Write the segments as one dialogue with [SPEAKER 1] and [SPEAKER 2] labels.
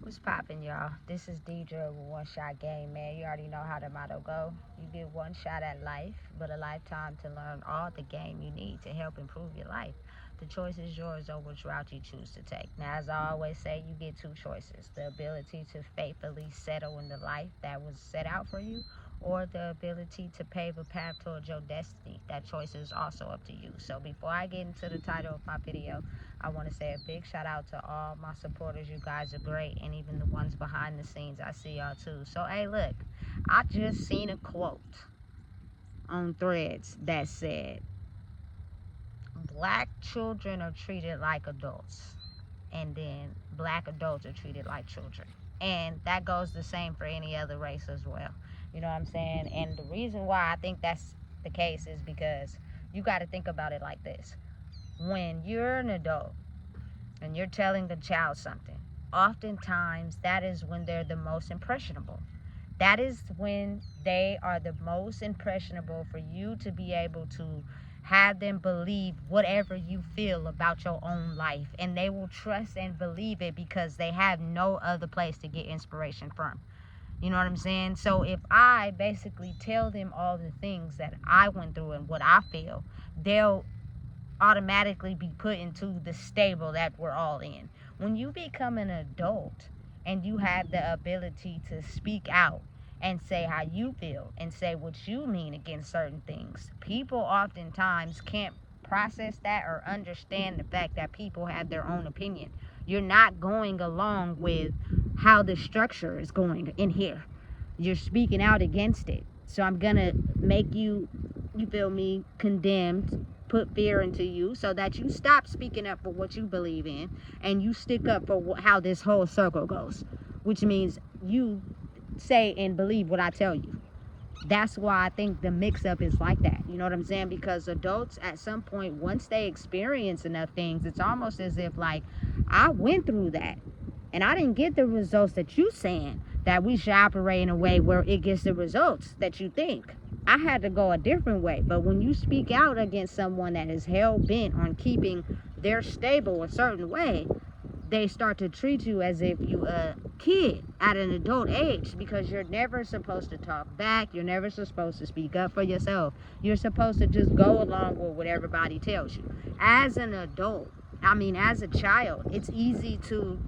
[SPEAKER 1] What's poppin', y'all? This is Deidre with One Shot Game, man. You already know how the motto go. You get one shot at life, but a lifetime to learn all the game you need to help improve your life. The choice is yours on which route you choose to take. Now, as I always say, you get two choices. The ability to faithfully settle in the life that was set out for you, or the ability to pave a path towards your destiny. That choice is also up to you. So before I get into the title of my video, I want to say a big shout out to all my supporters. You guys are great, and even the ones behind the scenes. I see y'all too. So hey, look, I just seen a quote on Threads that said, black children are treated like adults, and then black adults are treated like children. And that goes the same for any other race as well. You know what I'm saying? And the reason why I think that's the case is because you got to think about it like this. When you're an adult and you're telling the child something, oftentimes that is when they're the most impressionable. That is when they are the most impressionable for you to be able to have them believe whatever you feel about your own life. And they will trust and believe it because they have no other place to get inspiration from. You know what I'm saying? So if I basically tell them all the things that I went through and what I feel, they'll automatically be put into the stable that we're all in. When you become an adult and you have the ability to speak out and say how you feel and say what you mean against certain things, people oftentimes can't process that or understand the fact that people have their own opinion. You're not going along with how the structure is going in here. You're speaking out against it. So I'm gonna make you feel me, condemned, put fear into you so that you stop speaking up for what you believe in and you stick up for how this whole circle goes, which means you say and believe what I tell you. That's why I think the mix-up is like that. You know what I'm saying? Because adults at some point, once they experience enough things, it's almost as if like, I went through that and I didn't get the results that you saying that we should operate in a way where it gets the results that you think. I had to go a different way. But when you speak out against someone that is hell-bent on keeping their stable a certain way, they start to treat you as if you a kid at an adult age, because you're never supposed to talk back. You're never supposed to speak up for yourself. You're supposed to just go along with what everybody tells you. As an adult, as a child, it's easy to,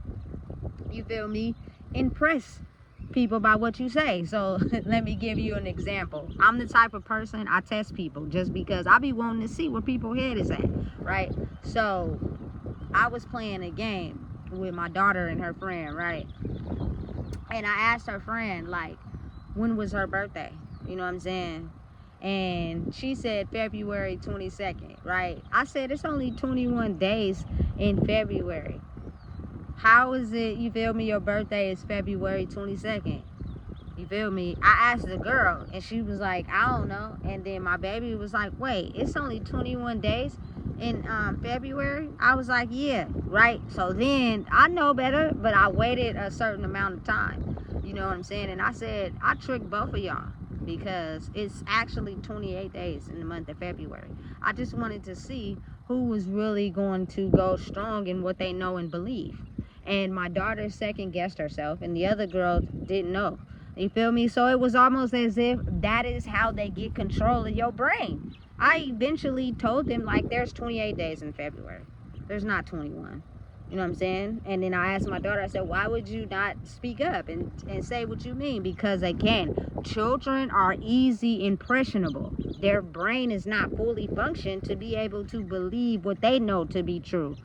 [SPEAKER 1] you feel me, impress people by what you say. So let me give you an example. I'm the type of person, I test people just because I be wanting to see where people's head is at, right? So I was playing a game with my daughter and her friend, right? And I asked her friend, like, when was her birthday? You know what I'm saying? And she said February 22nd, right? I said it's only 21 days in February. How is it, you feel me, your birthday is February 22nd? You feel me? I asked the girl and she was like, I don't know. And then my baby was like, wait, it's only 21 days in February? I was like, yeah, right? So then I know better, but I waited a certain amount of time. You know what I'm saying? And I said, I tricked both of y'all because it's actually 28 days in the month of February. I just wanted to see who was really going to go strong in what they know and believe. And my daughter second guessed herself and the other girl didn't know. You feel me? So it was almost as if that is how they get control of your brain. I eventually told them, like, there's 28 days in February. There's not 21. You know what I'm saying? And then I asked my daughter, I said, why would you not speak up and say what you mean? Because again, children are easy impressionable. Their brain is not fully functioned to be able to believe what they know to be true,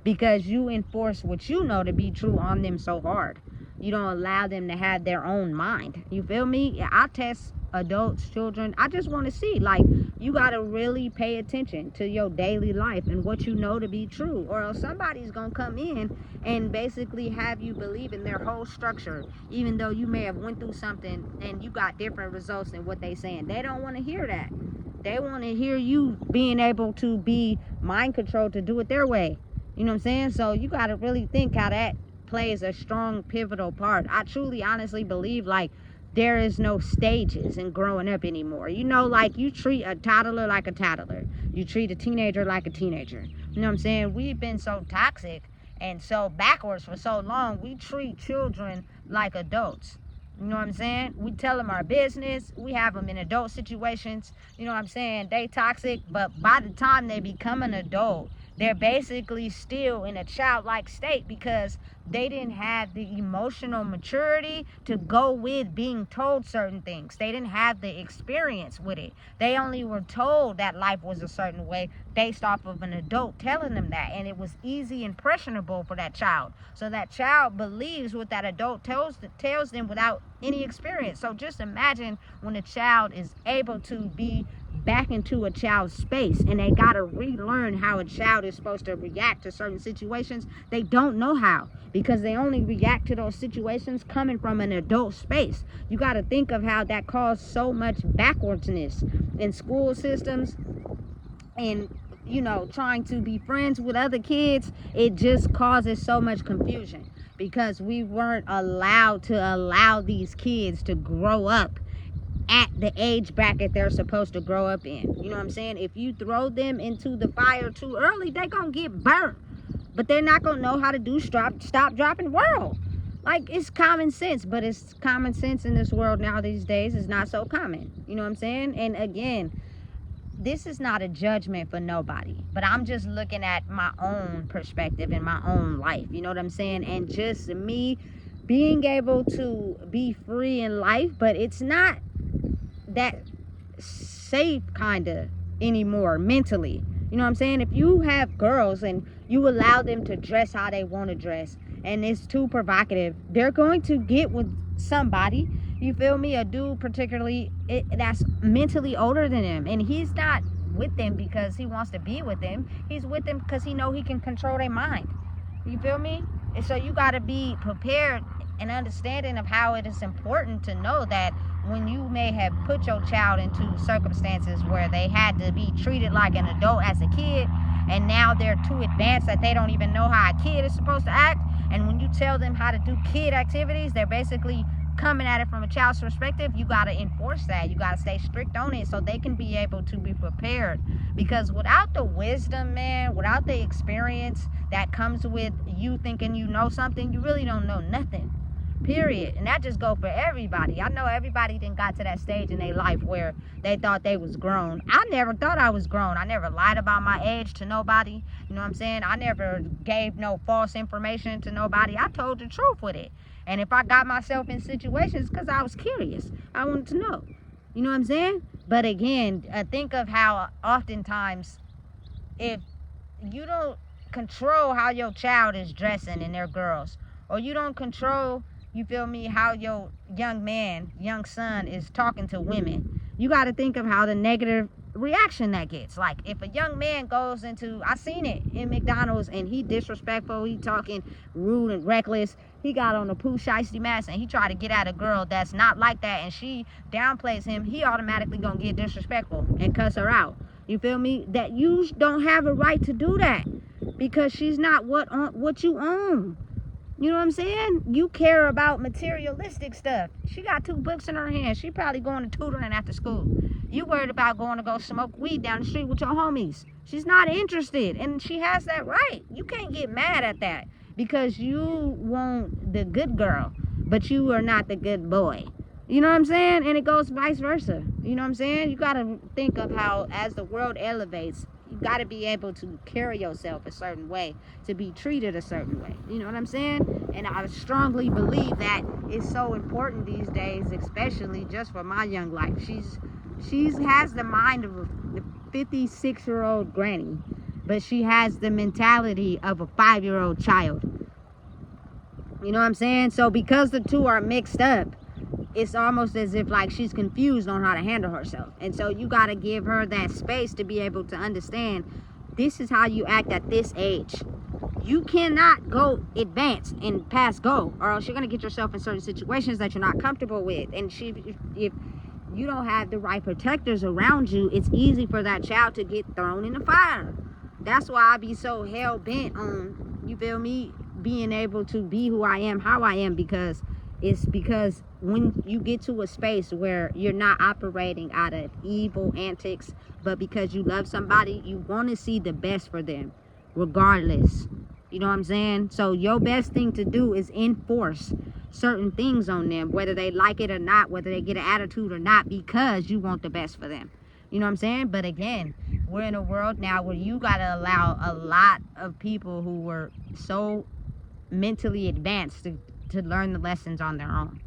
[SPEAKER 1] because you enforce what you know to be true on them so hard. You don't allow them to have their own mind. You feel me? I test adults, children. I just want to see, like, you got to really pay attention to your daily life and what you know to be true, or else somebody's going to come in and basically have you believe in their whole structure, even though you may have went through something and you got different results than what they saying. They don't want to hear that. They want to hear you being able to be mind controlled to do it their way. You know what I'm saying? So you got to really think how that plays a strong pivotal part. I truly honestly believe, like, there is no stages in growing up anymore. You know, like, you treat a toddler like a toddler. You treat a teenager like a teenager. You know what I'm saying? We've been so toxic And so backwards for so long, we treat children like adults. You know what I'm saying? We tell them our business. We have them in adult situations. You know what I'm saying? They toxic, but by the time they become an adult, they're basically still in a childlike state because they didn't have the emotional maturity to go with being told certain things. They didn't have the experience with it. They only were told that life was a certain way based off of an adult telling them that, and it was easy and impressionable for that child. So that child believes what that adult tells them without any experience. So just imagine when a child is able to be back into a child's space and they got to relearn how a child is supposed to react to certain situations. They don't know how, because they only react to those situations coming from an adult space. You got to think of how that caused so much backwardness in school systems and, you know, trying to be friends with other kids. It just causes so much confusion because we weren't allowed to allow these kids to grow up at the age bracket they're supposed to grow up in. You know what I'm saying? If you throw them into the fire too early, they're gonna get burnt. But they're not gonna know how to do stop, drop, and whirl. Like, it's common sense, but it's common sense in this world now these days is not so common. You know what I'm saying? And again, this is not a judgment for nobody, but I'm just looking at my own perspective in my own life. You know what I'm saying? And just me being able to be free in life, but it's not that safe kind of anymore mentally. You know what I'm saying? If you have girls and you allow them to dress how they want to dress and it's too provocative, they're going to get with somebody, you feel me, a dude particularly that's mentally older than them, and he's not with them because he wants to be with them. He's with them because he know he can control their mind. You feel me? And so you got to be prepared and understanding of how it is important to know that when you may have put your child into circumstances where they had to be treated like an adult as a kid, and now they're too advanced that they don't even know how a kid is supposed to act, and when you tell them how to do kid activities, they're basically coming at it from a child's perspective. You got to enforce that. You got to stay strict on it so they can be able to be prepared, because without the wisdom, man, without the experience that comes with you thinking you know something, you really don't know nothing, period. And that just go for everybody. I know everybody didn't got to that stage in their life where they thought they was grown. I never thought I was grown. I never lied about my age to nobody. You know what I'm saying? I never gave no false information to nobody. I told the truth with it. And if I got myself in situations, because I was curious, I wanted to know. You know what I'm saying? But again, think of how oftentimes if you don't control how your child is dressing and they're girls, or you don't control, you feel me, how your young son is talking to women, you got to think of how the negative reaction that gets. Like, if a young man goes into, I seen it in McDonald's, and he disrespectful, he talking rude and reckless, he got on a poo shiesty mask and he tried to get at a girl that's not like that, and she downplays him, he automatically gonna get disrespectful and cuss her out. You feel me? That you don't have a right to do that, because she's not what you own. You know what I'm saying? You care about materialistic stuff. She got 2 books in her hand. She probably going to tutoring after school. You worried about going to go smoke weed down the street with your homies. She's not interested, and she has that right. You can't get mad at that because you want the good girl, but you are not the good boy. You know what I'm saying? And it goes vice versa. You know what I'm saying? You got to think of how, as the world elevates, you got to be able to carry yourself a certain way, to be treated a certain way. You know what I'm saying? And I strongly believe that it's so important these days, especially just for my young life. She has the mind of a 56-year-old granny, but she has the mentality of a 5-year-old child. You know what I'm saying? So because the two are mixed up, it's almost as if like she's confused on how to handle herself. And so you got to give her that space to be able to understand, this is how you act at this age. You cannot go advance and pass go, or else you're going to get yourself in certain situations that you're not comfortable with. And if you don't have the right protectors around you, it's easy for that child to get thrown in the fire. That's why I be so hell-bent on, you feel me, being able to be who I am, how I am, because when you get to a space where you're not operating out of evil antics, but because you love somebody, you want to see the best for them regardless. You know what I'm saying? So your best thing to do is enforce certain things on them, whether they like it or not, whether they get an attitude or not, because you want the best for them. You know what I'm saying? But again, we're in a world now where you got to allow a lot of people who were so mentally advanced to learn the lessons on their own.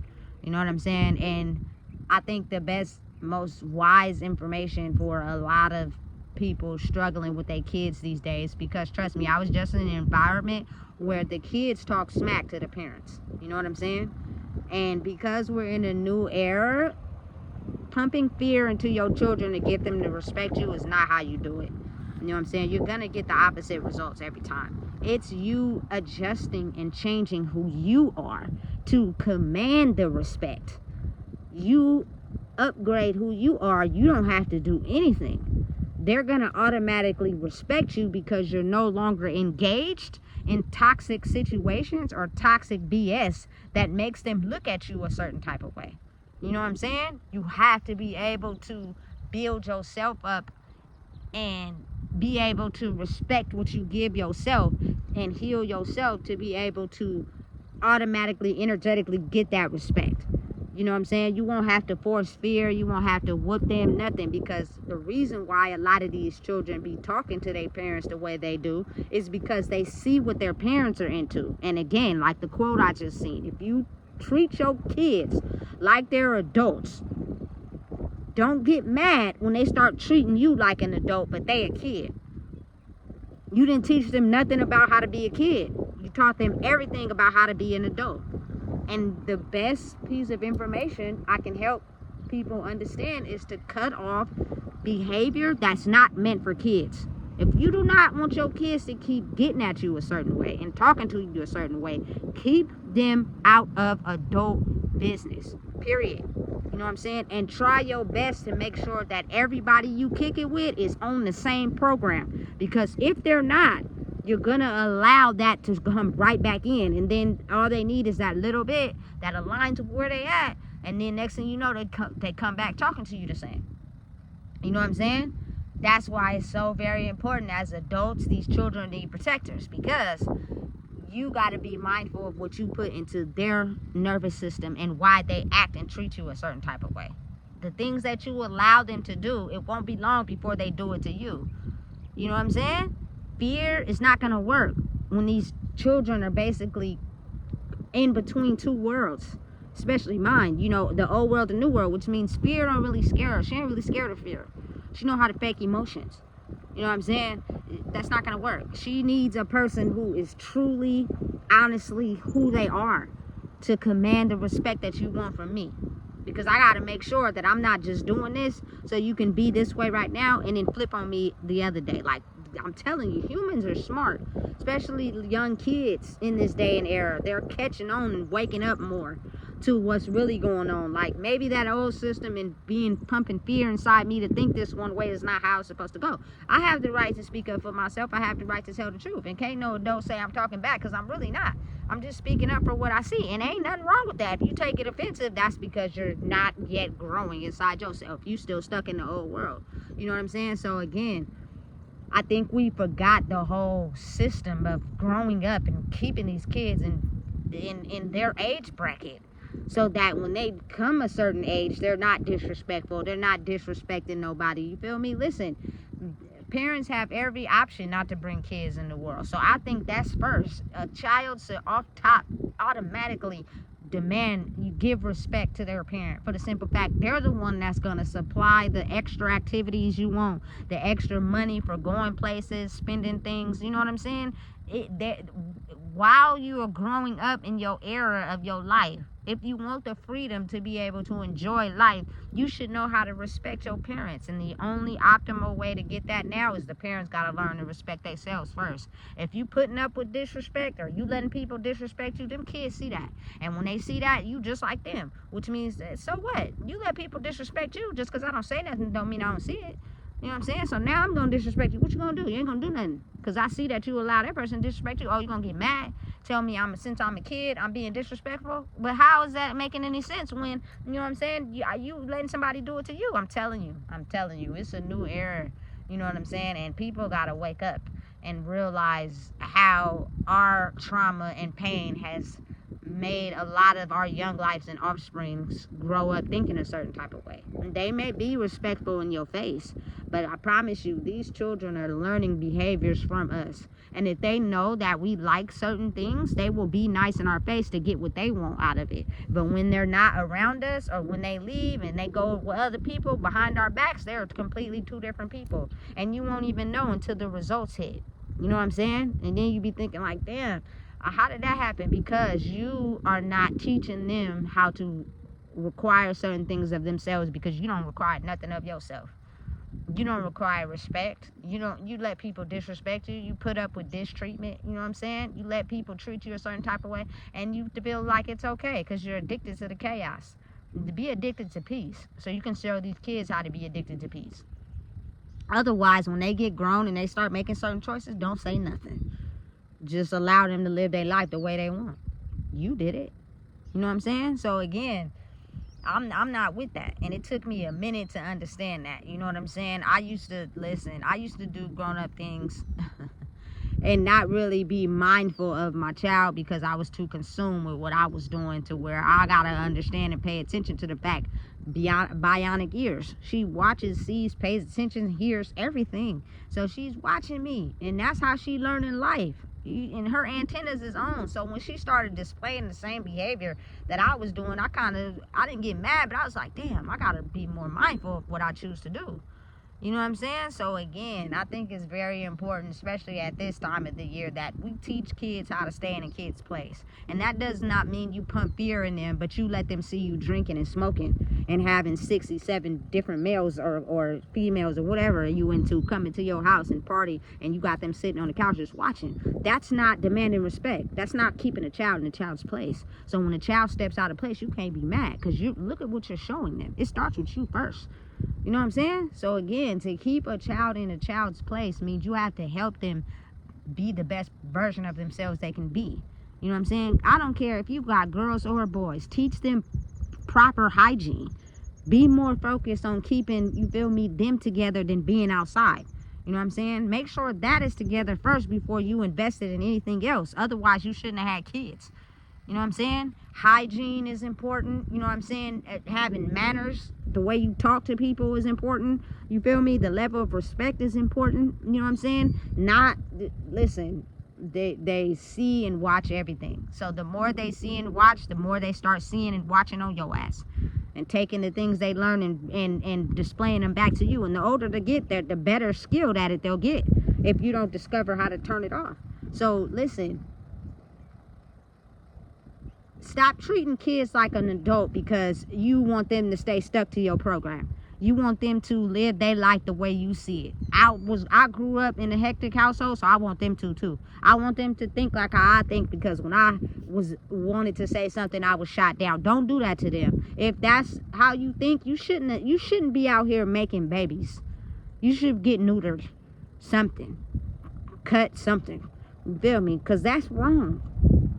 [SPEAKER 1] You know what I'm saying? And I think the best, most wise information for a lot of people struggling with their kids these days, because trust me, I was just in an environment where the kids talk smack to the parents. You know what I'm saying? And because we're in a new era, pumping fear into your children to get them to respect you is not how you do it. You know what I'm saying? You're gonna get the opposite results every time. It's you adjusting and changing who you are to command the respect. You upgrade who you are. You don't have to do anything. They're gonna automatically respect you because you're no longer engaged in toxic situations or toxic BS that makes them look at you a certain type of way. You know what I'm saying? You have to be able to build yourself up and be able to respect what you give yourself and heal yourself to be able to automatically, energetically get that respect. You know what I'm saying? You won't have to force fear. You won't have to whoop them, nothing. Because the reason why a lot of these children be talking to their parents the way they do is because they see what their parents are into. And again, like the quote I just seen, if you treat your kids like they're adults, don't get mad when they start treating you like an adult, but they a kid. You didn't teach them nothing about how to be a kid. You taught them everything about how to be an adult. And the best piece of information I can help people understand is to cut off behavior that's not meant for kids. If you do not want your kids to keep getting at you a certain way and talking to you a certain way, keep them out of adult business, period. You know what I'm saying? And try your best to make sure that everybody you kick it with is on the same program. Because if they're not, you're going to allow that to come right back in. And then all they need is that little bit that aligns with where they at. And then next thing you know, they come back talking to you the same. You know what I'm saying? That's why it's so very important as adults, these children need protectors. Because you got to be mindful of what you put into their nervous system and why they act and treat you a certain type of way. The things that you allow them to do, it won't be long before they do it to you. You know what I'm saying? Fear is not going to work when these children are basically in between two worlds, especially mine. You know, the old world, the new world, which means fear don't really scare her. She ain't really scared of fear. She know how to fake emotions. You know what I'm saying? That's not going to work. She needs a person who is truly, honestly who they are to command the respect that you want from me. Because I got to make sure that I'm not just doing this so you can be this way right now and then flip on me the other day. Like, I'm telling you, humans are smart, especially young kids in this day and era. They're catching on and waking up more to what's really going on. Like, maybe that old system and pumping fear inside me to think this one way is not how it's supposed to go. I have the right to speak up for myself. I have the right to tell the truth. And can't no adult say I'm talking back, because I'm really not. I'm just speaking up for what I see. And ain't nothing wrong with that. If you take it offensive, that's because you're not yet growing inside yourself. You still stuck in the old world. You know what I'm saying? So again, I think we forgot the whole system of growing up and keeping these kids in their age bracket, so that when they become a certain age, they're not disrespectful. They're not disrespecting nobody. You feel me? Listen, parents have every option not to bring kids in the world. So I think that's first. A child should off top automatically demand you give respect to their parent, for the simple fact they're the one that's going to supply the extra activities you want, the extra money for going places, spending things. You know what I'm saying? While you are growing up in your era of your life, if you want the freedom to be able to enjoy life, you should know how to respect your parents. And the only optimal way to get that now is the parents got to learn to respect themselves first. If you putting up with disrespect or you letting people disrespect you, them kids see that. And when they see that, you just like them. Which means, that, so what? You let people disrespect you. Just because I don't say nothing don't mean I don't see it. You know what I'm saying? So now I'm going to disrespect you. What you going to do? You ain't going to do nothing. Because I see that you allow that person to disrespect you. Oh, you going to get mad? Tell me since I'm a kid, I'm being disrespectful? But how is that making any sense when, you know what I'm saying, you letting somebody do it to you? I'm telling you. It's a new era. You know what I'm saying? And people got to wake up. and realize how our trauma and pain has made a lot of our young lives and offsprings grow up thinking a certain type of way. And they may be respectful in your face, but I promise you, these children are learning behaviors from us. And if they know that we like certain things, they will be nice in our face to get what they want out of it. But when they're not around us, or when they leave and they go with other people behind our backs, they're completely two different people. And you won't even know until the results hit. You know what I'm saying? And then you be thinking like, damn, how did that happen? Because you are not teaching them how to require certain things of themselves, because you don't require nothing of yourself. You don't require respect. You let people disrespect you. You put up with distreatment. You know what I'm saying? You let people treat you a certain type of way, and you feel like it's okay because you're addicted to the chaos. To be addicted to peace, so you can show these kids how to be addicted to peace. Otherwise, when they get grown and they start making certain choices, don't say nothing. Just allow them to live their life the way they want. You did it. You know what I'm saying? So again, I'm not with that. And it took me a minute to understand that. You know what I'm saying? I used to do grown-up things and not really be mindful of my child, because I was too consumed with what I was doing, to where I gotta understand and pay attention to the fact, beyond bionic ears. She watches, sees, pays attention, hears everything. So she's watching me, and that's how she learning life. And her antennas is on. So when she started displaying the same behavior that I was doing, I didn't get mad, but I was like, damn, I gotta be more mindful of what I choose to do. You know what I'm saying? So again, I think it's very important, especially at this time of the year, that we teach kids how to stay in a kid's place. And that does not mean you pump fear in them, but you let them see you drinking and smoking and having 67 different males or females or whatever you into coming to your house and party, and you got them sitting on the couch just watching. That's not demanding respect. That's not keeping a child in a child's place. So when a child steps out of place, you can't be mad, because you look at what you're showing them. It starts with you first. You know what I'm saying? So again, to keep a child in a child's place means you have to help them be the best version of themselves they can be. You know what I'm saying? I don't care if you got girls or boys. Teach them proper hygiene. Be more focused on keeping, you feel me, them together than being outside. You know what I'm saying? Make sure that is together first before you invested in anything else. Otherwise, you shouldn't have had kids. You know what I'm saying? Hygiene is important. You know what I'm saying? Having manners, the way you talk to people is important. You feel me? The level of respect is important. You know what I'm saying? Listen, they see and watch everything. So the more they see and watch, the more they start seeing and watching on your ass, and taking the things they learn and displaying them back to you. And the older they get, the better skilled at it they'll get, if you don't discover how to turn it off. So listen, stop treating kids like an adult because you want them to stay stuck to your program. You want them to live their life the way you see it. I grew up in a hectic household, so I want them to too. I want them to think like how I think, because when I wanted to say something, I was shot down. Don't do that to them. If that's how you think, you shouldn't be out here making babies. You should get neutered, something, cut something. You feel me? Because that's wrong.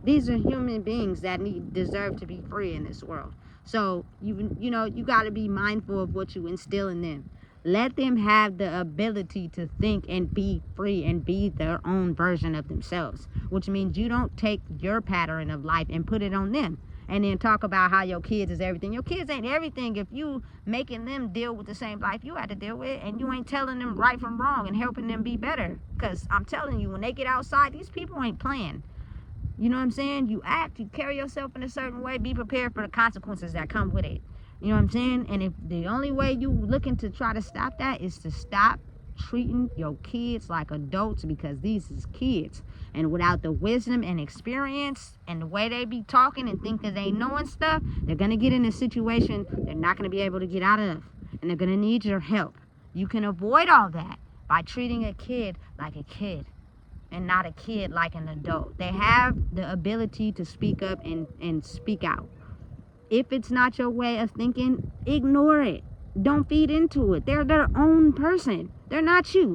[SPEAKER 1] These are human beings that deserve to be free in this world. So you got to be mindful of what you instill in them. Let them have the ability to think and be free and be their own version of themselves, which means you don't take your pattern of life and put it on them and then talk about how your kids is everything. Your kids ain't everything if you making them deal with the same life you had to deal with, and you ain't telling them right from wrong and helping them be better. Because I'm telling you, when they get outside, these people ain't playing. You know what I'm saying? You carry yourself in a certain way, be prepared for the consequences that come with it. You know what I'm saying? And if the only way you looking to try to stop that is to stop treating your kids like adults, because these is kids. And without the wisdom and experience and the way they be talking and thinking they knowing stuff, they're going to get in a situation they're not going to be able to get out of. And they're going to need your help. You can avoid all that by treating a kid like a kid, and not a kid like an adult. They have the ability to speak up and speak out. If it's not your way of thinking, ignore it. Don't feed into it. They're their own person. They're not you. You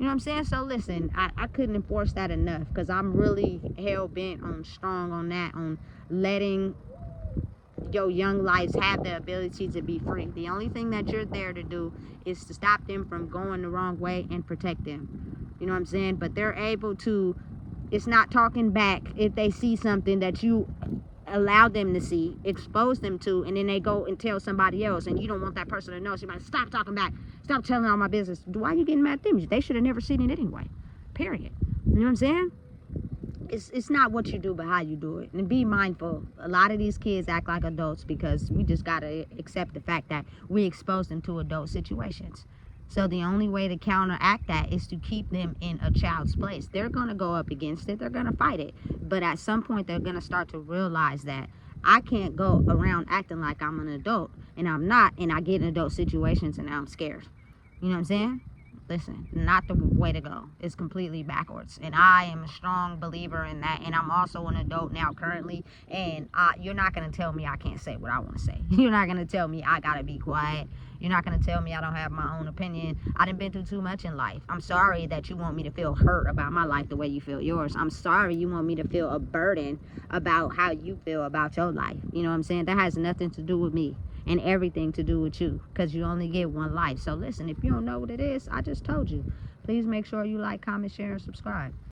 [SPEAKER 1] know what I'm saying? So listen, I couldn't enforce that enough, because I'm really hell-bent on strong on that, on letting your young lives have the ability to be free. The only thing that you're there to do is to stop them from going the wrong way and protect them. You know what I'm saying? But they're able to, it's not talking back if they see something that you allow them to see, expose them to, and then they go and tell somebody else, and you don't want that person to know. So you're like, stop talking back, stop telling all my business. Why are you getting mad at them? They should have never seen it anyway, period. You know what I'm saying? It's not what you do, but how you do it. And be mindful. A lot of these kids act like adults because we just got to accept the fact that we expose them to adult situations. So the only way to counteract that is to keep them in a child's place. They're going to go up against it. They're going to fight it. But at some point, they're going to start to realize that I can't go around acting like I'm an adult, and I'm not, and I get in adult situations, and now I'm scared. You know what I'm saying? Listen, not the way to go. It's completely backwards. And I am a strong believer in that. And I'm also an adult now currently. And you're not going to tell me I can't say what I want to say. You're not going to tell me I got to be quiet. You're not going to tell me I don't have my own opinion. I done been through too much in life. I'm sorry that you want me to feel hurt about my life the way you feel yours. I'm sorry you want me to feel a burden about how you feel about your life. You know what I'm saying? That has nothing to do with me. And everything to do with you, because you only get one life. So listen, if you don't know what it is, I just told you. Please make sure you like, comment, share, and subscribe.